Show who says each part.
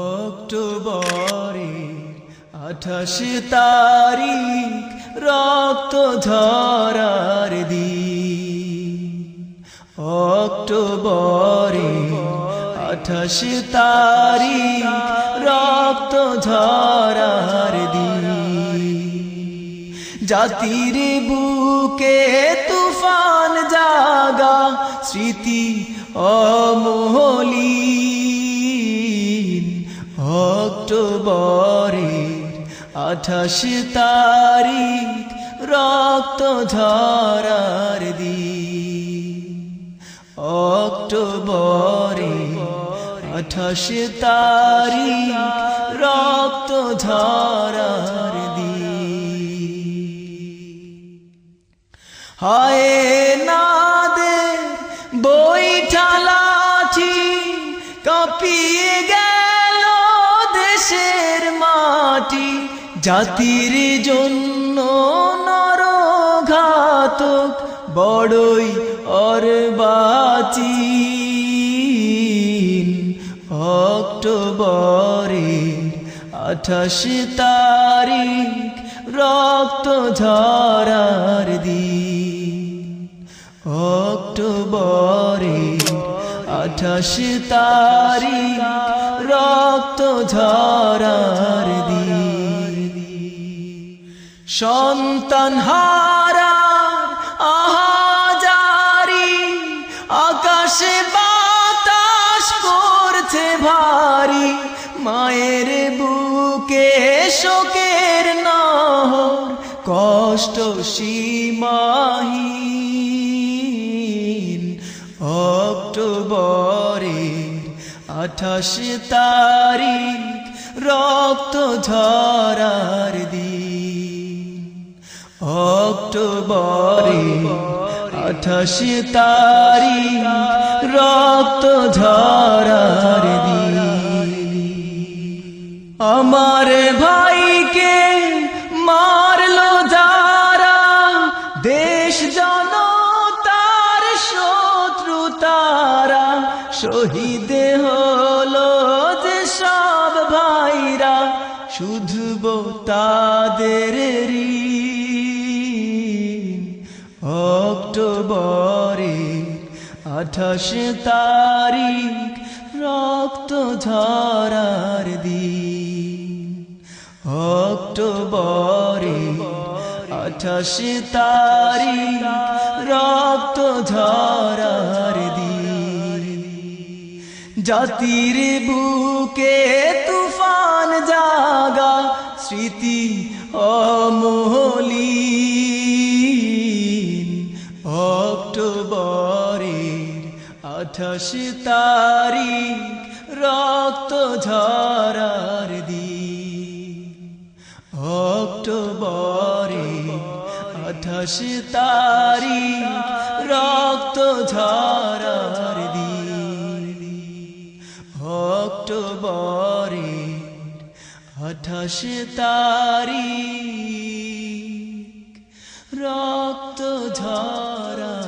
Speaker 1: অক্টোবরে 28 তারিখ রক্ত ঝরার দিন। অক্টোবরে 28 তারিখ রক্ত ঝরার দিন। জাতির বুকে তুফান জাগা স্মৃতি অমলিন। অক্টোবরের 28 তারিখ রক্ত ঝরার দিন। অক্টোবরের 28 তারিখ রক্ত ঝরার দিন। হায় নাদের বৈঠা লাঠি কাঁপিয়ে গেল দেশের মাটি। জাতির জন্য নরঘাতক বড়ই অর্বাচীন। অক্টোবরের 28 তারিখ রক্ত ঝরার দিন। অক্টোবরের 28 তারিখ রক্ত ঝরার দিন। সন্তান হারার আহাজারি আকাশে বাতাস করছে ভারী। মায়ের বুকে শোকের নহর কষ্ট সীমাহীন। অক্টোবরের 28 তারিখ রক্ত ঝরার দিন। অক্টোবরের 28 তারিখ রক্ত ঝরার দিন। আমার ভাইকে মারলো যারা দেশ জনতার শত্রু তারা। শহীদ হলো যে সব ভাইরা শুধব তাদের ঋণ। অক্টোবরের 28 তারিখ রক্ত ঝরার দিন। অক্টোবরের 28 তারিখ রক্ত ঝরার দিন। জাতির বুকে তুফান জাগা স্মৃতি অমলিন। অক্টোবরের 28 তারিখ রক্ত ঝরার দিন। অক্টোবরের 28 তারিখ রক্ত ঝরার দিন। অক্টোবরের 28 তারিখ রক্ত ঝরার